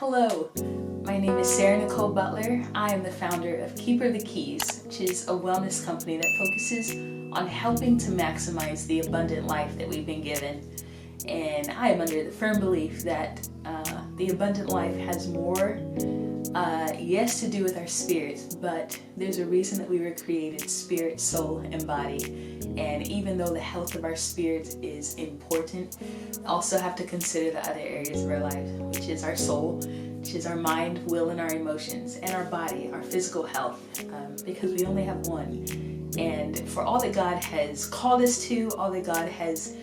Hello, my name is Sarah Nicole Butler. I am the founder of Keeper the Keys, which is a wellness company that focuses on helping to maximize the abundant life that we've been given. And I am under the firm belief that the abundant life has more, yes, to do with our spirits, but there's a reason that we were created spirit, soul, and body. And even though the health of our spirit is important, we also have to consider the other areas of our life, which is our soul, which is our mind, will, and our emotions, and our body, our physical health, because we only have one. And for all that God has called us to, all that God has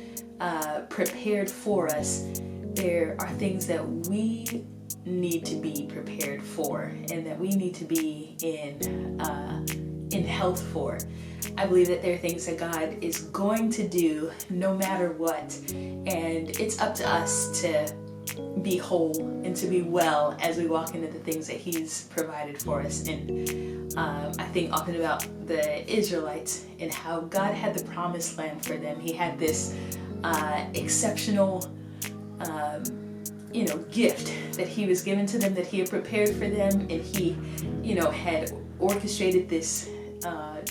prepared for us, there are things that we need to be prepared for and that we need to be in health for. I believe that there are things that God is going to do no matter what, and it's up to us to be whole and to be well as we walk into the things that He's provided for us. And I think often about the Israelites and how God had the promised land for them. He had this exceptional gift that He was given to them, that He had prepared for them, and He had orchestrated this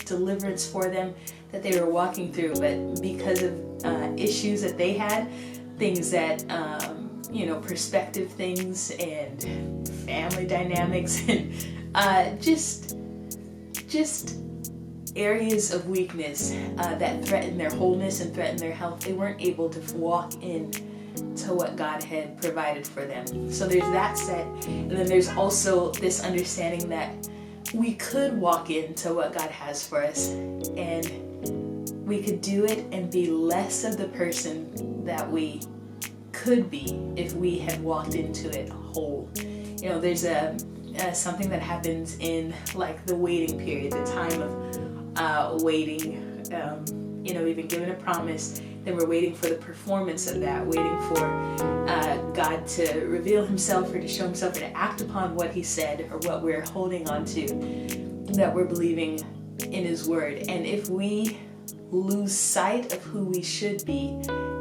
deliverance for them that they were walking through. But because of issues that they had, things that perspective things and family dynamics and just areas of weakness that threatened their wholeness and threatened their health, they weren't able to walk in to what God had provided for them. So there's that set, and then there's also this understanding that we could walk into what God has for us, and we could do it and be less of the person that we could be if we had walked into it whole. There's something that happens in like the waiting period, the time of waiting. We've been given a promise, then we're waiting for the performance of that, waiting for God to reveal Himself or to show Himself or to act upon what He said or what we're holding on to, that we're believing in His Word. And if we lose sight of who we should be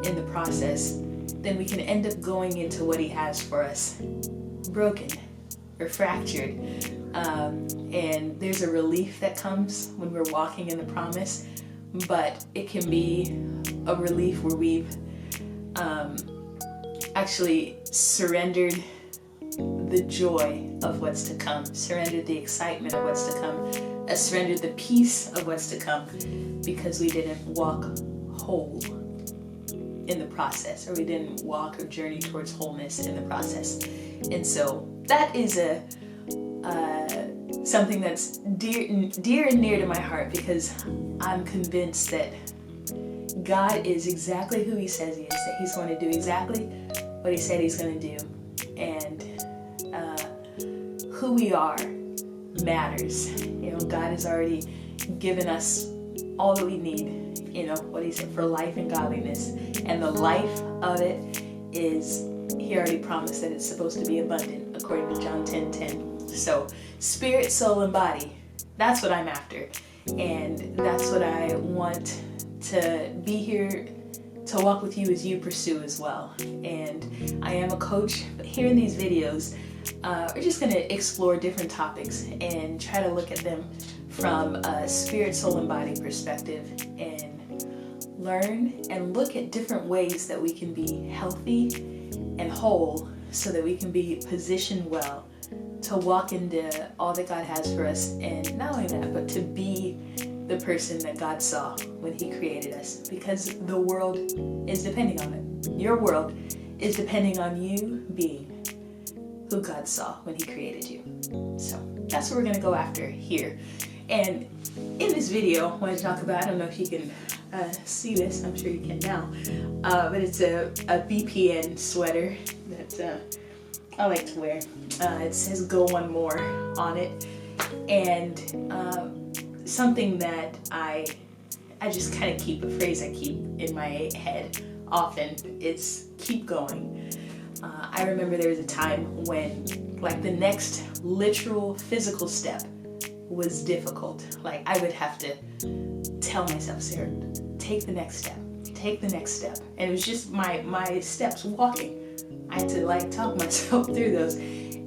in the process, then we can end up going into what He has for us broken or fractured. And there's a relief that comes when we're walking in the promise, but it can be a relief where we've actually surrendered the joy of what's to come, surrendered the excitement of what's to come, surrendered the peace of what's to come, because we didn't walk whole in the process, or we didn't walk or journey towards wholeness in the process. And so that is something that's dear and near to my heart, because I'm convinced that God is exactly who He says He is, that He's going to do exactly what He said He's going to do, and who we are matters. God has already given us all that we need, what He said, for life and godliness, and the life of it is, He already promised that it's supposed to be abundant, according to John 10:10. So spirit, soul, and body, that's what I'm after, and that's what I want to be here to walk with you as you pursue as well. And I am a coach, but here in these videos, we're just going to explore different topics and try to look at them from a spirit, soul, and body perspective, and learn and look at different ways that we can be healthy and whole, so that we can be positioned well to walk into all that God has for us. And not only that, but to be the person that God saw when He created us, because the world is depending on it. Your world is depending on you being who God saw when He created you. So that's what we're going to go after here. And in this video, I want to talk about, I don't know if you can see this, I'm sure you can now, but it's a BPN sweater that I like to wear. It says "Go One More" on it, and something that I just kind of keep, a phrase I keep in my head often, it's keep going. I remember there was a time when like the next literal physical step was difficult. Like I would have to tell myself, Sarah, take the next step, take the next step. And it was just my steps walking. I had to like talk myself through those.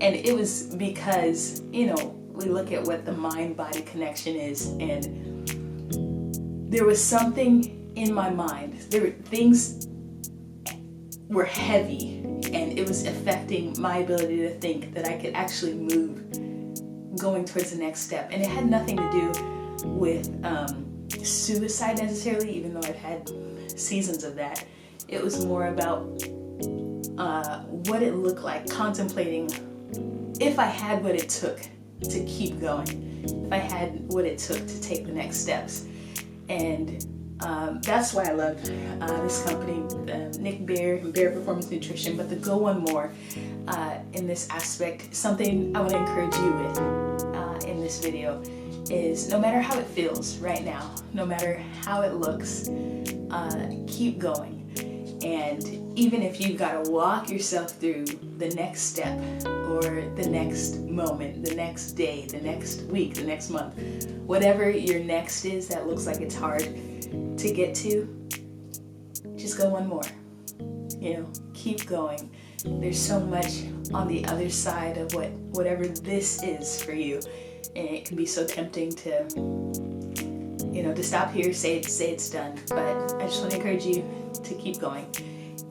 And it was because, we look at what the mind-body connection is, and there was something in my mind. Things were heavy, and it was affecting my ability to think that I could actually move going towards the next step. And it had nothing to do with suicide necessarily, even though I've had seasons of that. It was more about what it looked like, contemplating if I had what it took to keep going, if I had what it took to take the next steps. And that's why I love this company, Nick Bear and Bear Performance Nutrition. But the go one more in this aspect, something I want to encourage you with in this video is, no matter how it feels right now, no matter how it looks, keep going. And even if you've got to walk yourself through the next step or the next moment, the next day, the next week, the next month, whatever your next is that looks like it's hard to get to, just go one more. Keep going. There's so much on the other side of whatever this is for you, and it can be so tempting to stop here, say it's done. But I just want to encourage you to keep going.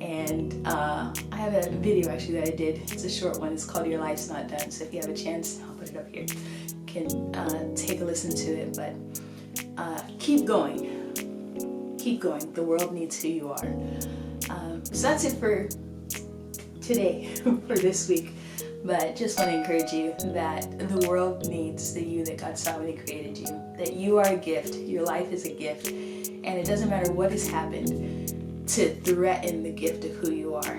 And I have a video actually that I did. It's a short one. It's called Your Life's Not Done. So if you have a chance, I'll put it up here. You can take a listen to it. But keep going. Keep going. The world needs who you are. So that's it for today, for this week. But just want to encourage you that the world needs the you that God saw when He created you. That you are a gift. Your life is a gift. And it doesn't matter what has happened to threaten the gift of who you are.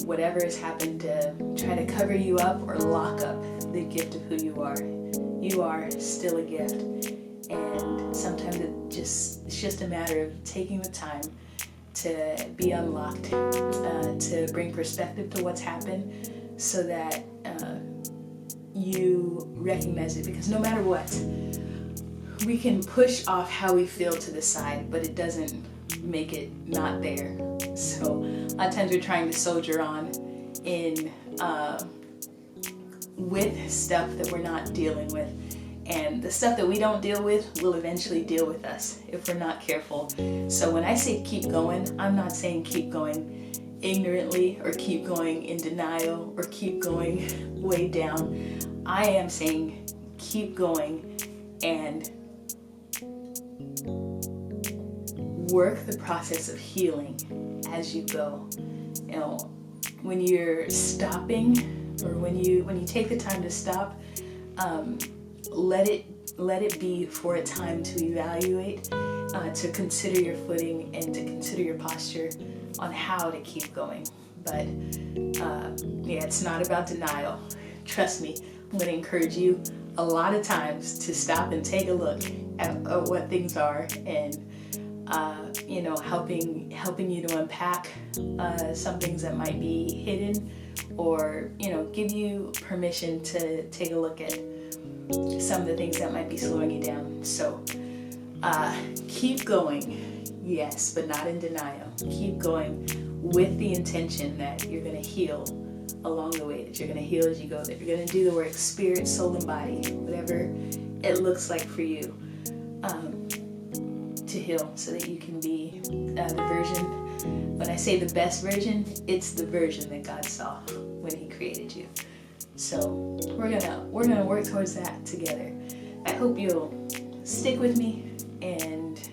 Whatever has happened to try to cover you up or lock up the gift of who you are still a gift. And sometimes it's just a matter of taking the time to be unlocked, to bring perspective to what's happened, so that you recognize it. Because no matter what, we can push off how we feel to the side, but it doesn't make it not there. So a lot of times we're trying to soldier on in with stuff that we're not dealing with, and the stuff that we don't deal with will eventually deal with us if we're not careful. So when I say keep going, I'm not saying keep going ignorantly or keep going in denial or keep going way down. I am saying keep going and work the process of healing as you go. When you're stopping, or when you take the time to stop, let it be for a time to evaluate, to consider your footing and to consider your posture on how to keep going. But it's not about denial. Trust me, I'm going to encourage you a lot of times to stop and take a look at what things are, and helping you to unpack some things that might be hidden, or give you permission to take a look at some of the things that might be slowing you down. So keep going, yes, but not in denial. Keep going with the intention that you're going to heal along the way, that you're going to heal as you go, that you're going to do the work, spirit, soul, and body, whatever it looks like for you, to heal, so that you can be the version. When I say the best version, it's the version that God saw when He created you. So we're gonna work towards that together. I hope you'll stick with me, and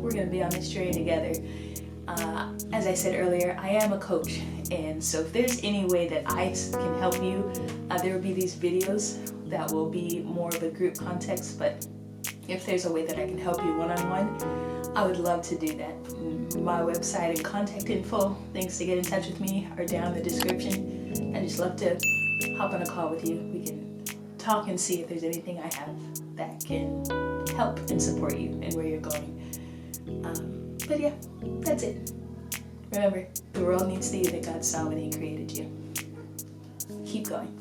we're gonna be on this journey together. As I said earlier, I am a coach, and so if there's any way that I can help you, there will be these videos that will be more of a group context. But if there's a way that I can help you one-on-one, I would love to do that. My website and contact info, things to get in touch with me, are down in the description. I'd just love to hop on a call with you. We can talk and see if there's anything I have that can help and support you and where you're going. But yeah, that's it. Remember, the world needs the you that God saw when He created you. Keep going.